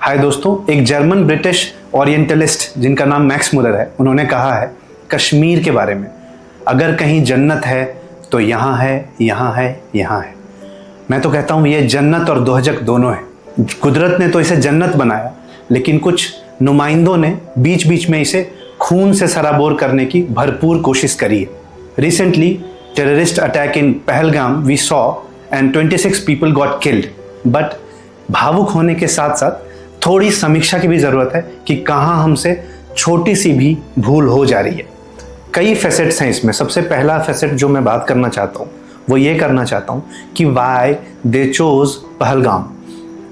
हाय दोस्तों, एक German British orientalist जिनका नाम मैक्स मुलर है, उन्होंने कहा है कश्मीर के बारे में, अगर कहीं जन्नत है तो यहाँ है, यहाँ है, यहाँ है। मैं तो कहता हूँ ये जन्नत और दोहजक दोनों है। कुदरत ने तो इसे जन्नत बनाया, लेकिन कुछ नुमाइंदों ने बीच बीच में इसे खून से सराबोर करने की भरपूर कोशिश करी है। Recently terrorist attack in Pahalgam we saw and 26 people got killed. But भावुक होने के साथ साथ थोड़ी समीक्षा की भी ज़रूरत है कि कहाँ हमसे छोटी सी भी भूल हो जा रही है। कई फैसेट्स हैं इसमें। सबसे पहला फैसेट जो मैं बात करना चाहता हूँ वो ये करना चाहता हूँ कि वाई दे चोज पहलगाम।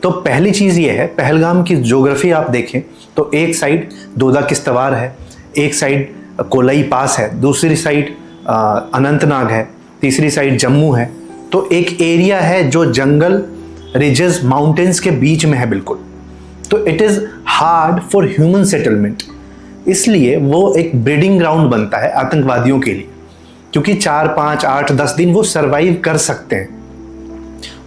तो पहली चीज़ ये है, पहलगाम की ज्योग्राफी आप देखें तो एक साइड दोदा किश्तवाड़ है, एक साइड कोलई पास है, दूसरी साइड अनंतनाग है, तीसरी साइड जम्मू है। तो एक एरिया है जो जंगल, रिजेस, माउंटेन्स के बीच में है बिल्कुल। तो it is hard for human settlement, इसलिए वो एक ब्रीडिंग ग्राउंड बनता है आतंकवादियों के लिए, क्योंकि 4, 5, 8, 10 दिन वो सरवाइव कर सकते हैं।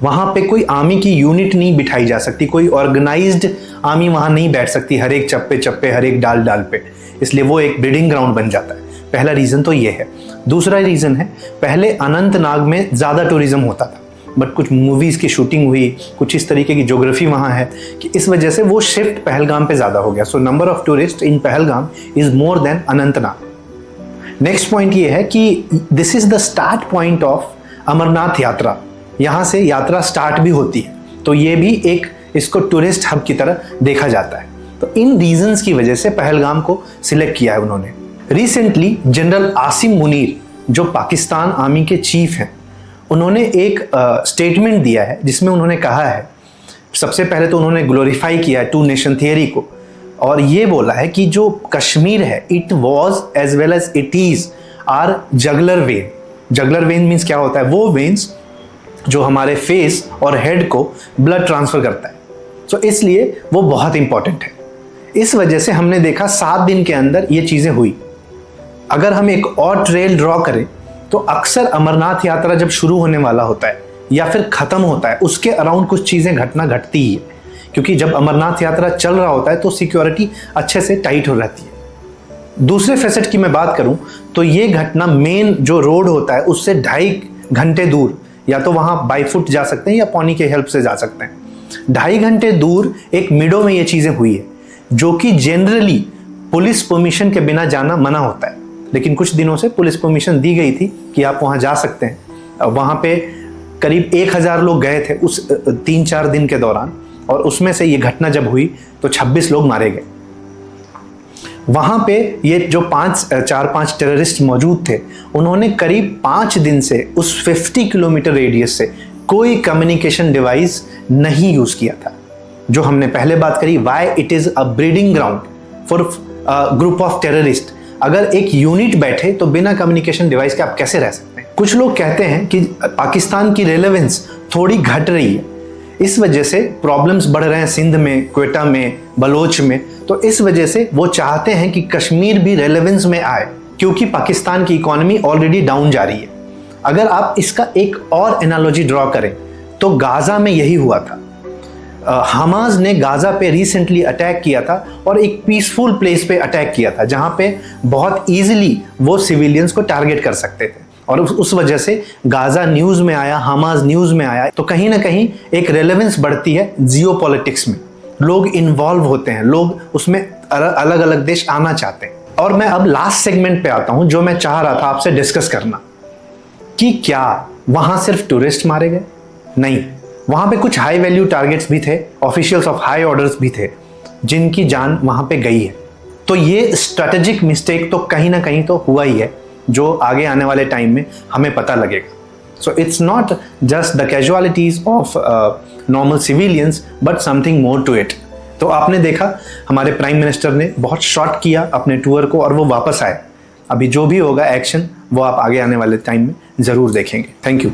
वहाँ पे कोई आर्मी की यूनिट नहीं बिठाई जा सकती, कोई ऑर्गेनाइज्ड आर्मी वहाँ नहीं बैठ सकती हर एक चप्पे चप्पे, हर एक डाल डाल पे, इसलिए वो एक ब्रीडिंग ग्राउंड बन जाता है। पहला रीज़न तो ये है। दूसरा रीज़न है, पहले अनंतनाग में ज़्यादा टूरिज्म होता था, बट कुछ मूवीज़ की शूटिंग हुई, कुछ इस तरीके की ज्योग्राफी वहाँ है कि इस वजह से वो शिफ्ट पहलगाम पे ज़्यादा हो गया। So number of tourist in Pahalgam is more than Anantnag. Next point ये है कि this is the start point of Amarnath Yatra. यहाँ से यात्रा स्टार्ट भी होती है, तो ये भी एक इसको टूरिस्ट हब की तरह देखा जाता है। तो इन रीजंस की वजह से पहलगाम को सिलेक्ट किया है उन्होंने। रिसेंटली जनरल आसिम मुनीर जो पाकिस्तान आर्मी के चीफ हैं, उन्होंने एक स्टेटमेंट दिया है जिसमें उन्होंने कहा है, सबसे पहले तो उन्होंने ग्लोरीफाई किया है 2 नेशन थियरी को, और ये बोला है कि जो कश्मीर है it was as well as it is are jugular vein. Jugular vein means क्या होता है? वो वेन्स जो हमारे फेस और हेड को ब्लड ट्रांसफर करता है। सो इसलिए वो बहुत इंपॉर्टेंट है। इस वजह से हमने देखा 7 दिन के अंदर ये चीज़ें हुई। अगर हम एक और ट्रेल ड्रॉ करें तो अक्सर अमरनाथ यात्रा जब शुरू होने वाला होता है या फिर ख़त्म होता है, उसके अराउंड कुछ चीज़ें घटती ही है, क्योंकि जब अमरनाथ यात्रा चल रहा होता है तो सिक्योरिटी अच्छे से टाइट हो रहती है। दूसरे फैसेट की मैं बात करूं तो ये घटना मेन जो रोड होता है उससे 2.5 घंटे दूर, या तो वहाँ बाई फुट जा सकते हैं या पौनी के हेल्प से जा सकते हैं, 2.5 घंटे दूर एक मिडो में ये चीज़ें हुई है, जो कि जनरली पुलिस परमिशन के बिना जाना मना होता है। लेकिन कुछ दिनों से पुलिस परमिशन दी गई थी कि आप वहाँ जा सकते हैं। वहाँ पे करीब 1000 लोग गए थे उस 3-4 दिन के दौरान, और उसमें से ये घटना जब हुई तो 26 लोग मारे गए। वहाँ पे ये जो 4-5 टेररिस्ट मौजूद थे, उन्होंने करीब 5 दिन से उस 50 किलोमीटर रेडियस से कोई कम्युनिकेशन डिवाइस नहीं यूज़ किया था। जो हमने पहले बात करी, why it is a breeding ground for group of terrorist. अगर एक यूनिट बैठे तो बिना कम्युनिकेशन डिवाइस के आप कैसे रह सकते हैं? कुछ लोग कहते हैं कि पाकिस्तान की रेलेवेंस थोड़ी घट रही है, इस वजह से प्रॉब्लम्स बढ़ रहे हैं सिंध में, क्वेटा में, बलोच में। तो इस वजह से वो चाहते हैं कि कश्मीर भी रेलेवेंस में आए, क्योंकि पाकिस्तान की इकोनॉमी ऑलरेडी डाउन जा रही है। अगर आप इसका एक और एनालॉजी ड्रॉ करें तो गाजा में यही हुआ था। हमास ने गाजा पे रिसेंटली अटैक किया था और एक पीसफुल प्लेस पे अटैक किया था, जहां पे बहुत इजीली वो सिविलियंस को टारगेट कर सकते थे, और उस वजह से गाजा न्यूज़ में आया, हमास न्यूज़ में आया। तो कहीं ना कहीं एक रेलेवेंस बढ़ती है जियोपॉलिटिक्स में, लोग इन्वॉल्व होते हैं, लोग उसमें अलग अलग देश आना चाहते हैं। और मैं अब लास्ट सेगमेंट पे आता हूँ, जो मैं चाह रहा था आपसे डिस्कस करना, कि क्या वहाँ सिर्फ टूरिस्ट मारे गए? नहीं, वहाँ पे कुछ हाई वैल्यू टारगेट्स भी थे, ऑफिशियल्स ऑफ हाई ऑर्डर्स भी थे, जिनकी जान वहाँ पे गई है। तो ये स्ट्रेटेजिक मिस्टेक तो कहीं ना कहीं तो हुआ ही है, जो आगे आने वाले टाइम में हमें पता लगेगा। So it's not just the casualties of normal civilians, but something more to it. तो आपने देखा हमारे प्राइम मिनिस्टर ने बहुत शॉर्ट किया अपने टूर को और वो वापस आए। अभी जो भी होगा एक्शन, वो आप आगे आने वाले टाइम में ज़रूर देखेंगे। Thank you.